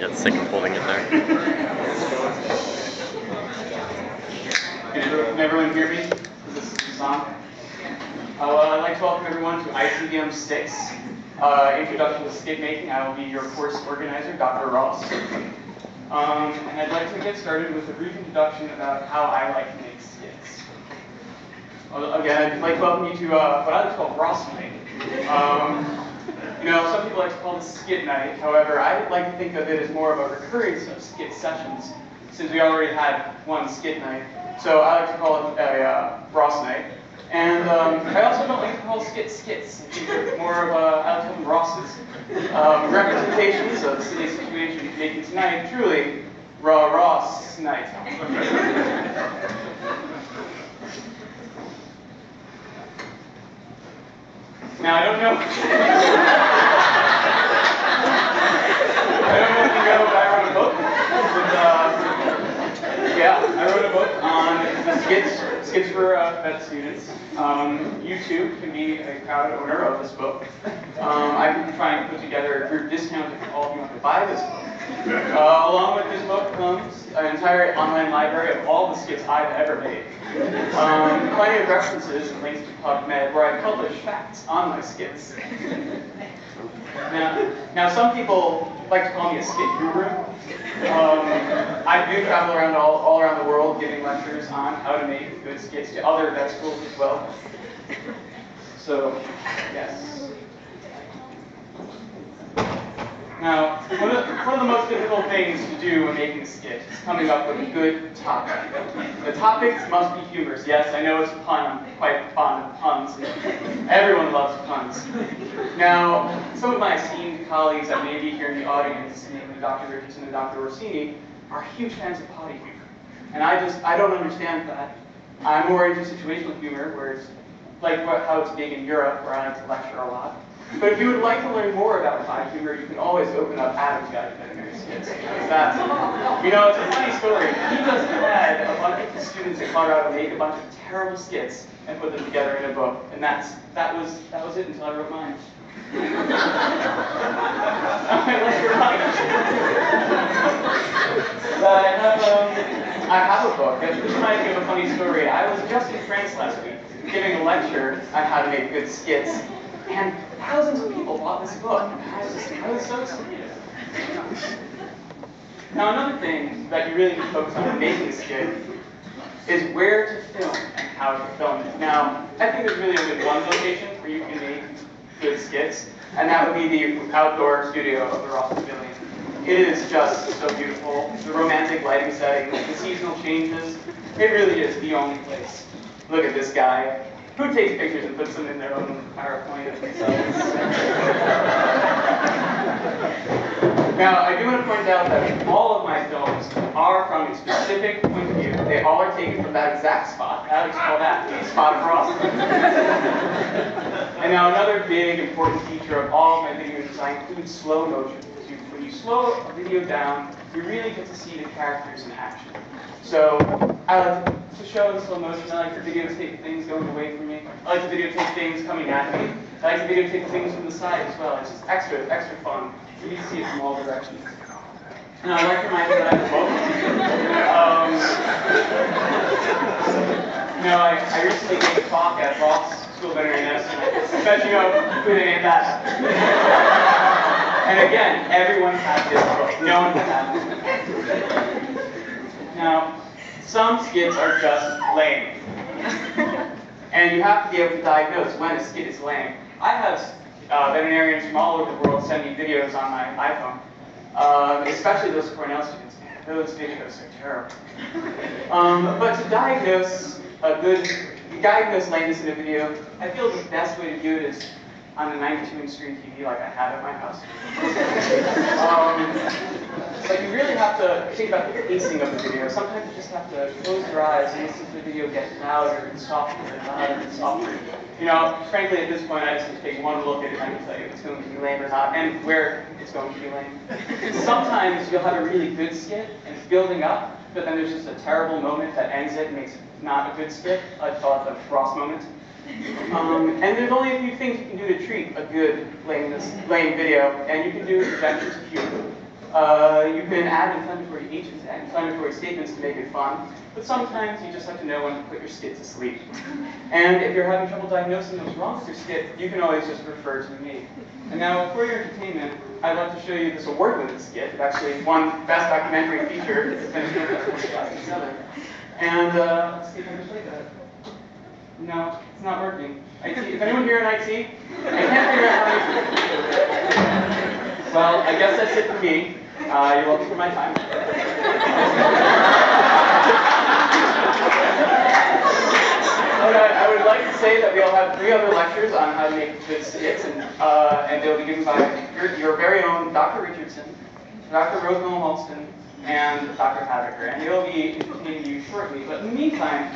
get sick of holding it there. Can everyone hear me? Is this on? I'd like to welcome everyone to ICBM 6, Introduction to Skit Making. I will be your course organizer, Dr. Ross. And I'd like to get started with a brief introduction about how I like to make skits. Again, I'd like to welcome you to what I like to call Ross Night. Some people like to call this skit night. However, I like to think of it as more of a recurrence of skit sessions, since we already had one skit night. So I like to call it a Ross night. And I also don't like to call skits skits. I think they're more of I like to call them Rosses. Representations of the city situation making tonight truly Ross night. Now, I don't know if you know, but I wrote a book. I wrote a book on the skits for vet students. You too can be a proud owner of this book. I've been trying to put together a group discount for all of you who want to buy this book. Along with this book comes an entire online library of all the skits I've ever made. Plenty of references and links to PubMed where I publish facts on my skits. Now some people like to call me a skit guru. I do travel around all around the world giving lectures on how to make good skits to other vet schools as well. So, yes. Now, one of the most difficult things to do when making a skit is coming up with a good topic. The topics must be humorous. Yes, I know it's a pun. I'm quite fond of puns. Everyone loves puns. Now, some of my esteemed colleagues that may be here in the audience, namely Dr. Richardson and Dr. Orsini, are huge fans of potty humor. And I don't understand that. I'm more into situational humor, where it's like how it's big in Europe, where I like to lecture a lot. But if you would like to learn more about potty humor, you can always open up Adam's Guide to Veterinary Skits. It's a funny story. He just had a bunch of students at Colorado make a bunch of terrible skits and put them together in a book. And that was it until I wrote mine. I have a book. This reminds me of a funny story. I was just in France last week giving a lecture on how to make good skits, and thousands of people bought this book. I was so excited. Now, another thing that you really need to focus on in making a skit is where to film and how to film it. Now, I think there's really only one location where you can make good skits, and that would be the outdoor studio of the Ross Pavilion. It is just so beautiful. The romantic lighting setting, the seasonal changes, it really is the only place. Look at this guy. Who takes pictures and puts them in their own PowerPoint of themselves? Now, I do want to point out that all of my films are from a specific point of view. They all are taken from that exact spot. I like to call that the spot of Ross. And now another big important feature of all of my videos is I include slow motion. When you slow a video down, you really get to see the characters in action. So I like to show in slow motion. I like to videotape things going away from me. I like to videotape things coming at me. I like to videotape things from the side as well. It's just extra fun. You can see it from all directions. And I'd like to remind you that I have a book. I recently gave a talk at Ross School of Veterinary Medicine. I bet you know who they named that. And again, everyone has this book. No one has it. Now, some skits are just lame. And you have to be able to diagnose when a skit is lame. I have veterinarians from all over the world send me videos on my iPhone, especially those Cornell students. Those videos are terrible. But to diagnose lameness in a video, I feel the best way to do it is on a 92-inch screen TV like I have at my house. But you really have to think about the pacing of the video. Sometimes you just have to close your eyes and listen to the video get louder and softer and louder and softer. Frankly, at this point, I just have to take one look at it and I can tell you if it's going to be lame or not, and where it's going to be lame. Sometimes you'll have a really good skit, and it's building up, but then there's just a terrible moment that ends it and makes it not a good skit. I call it the Ross moment. And there's only a few things you can do to treat a good lame video, and you can do injections of humor. You can add inflammatory agents, add inflammatory statements to make it fun, but sometimes you just have to know when to put your skit to sleep. And if you're having trouble diagnosing what's wrong with your skit, you can always just refer to me. And now, for your entertainment, I'd like to show you this award-winning skit. It actually won Best Documentary Feature. It's been in 2007. And let's see if I can play that. No, it's not working. IT, is anyone here in IT? I can't figure out how to. Well, I guess that's it for me. You're welcome for my time. I would like to say that we'll have 3 other lectures on how to make good skits, and they'll be given by your very own Dr. Richardson, Dr. Rosemel Halston, and Dr. Haviker. And they'll be entertaining you shortly. But in the meantime,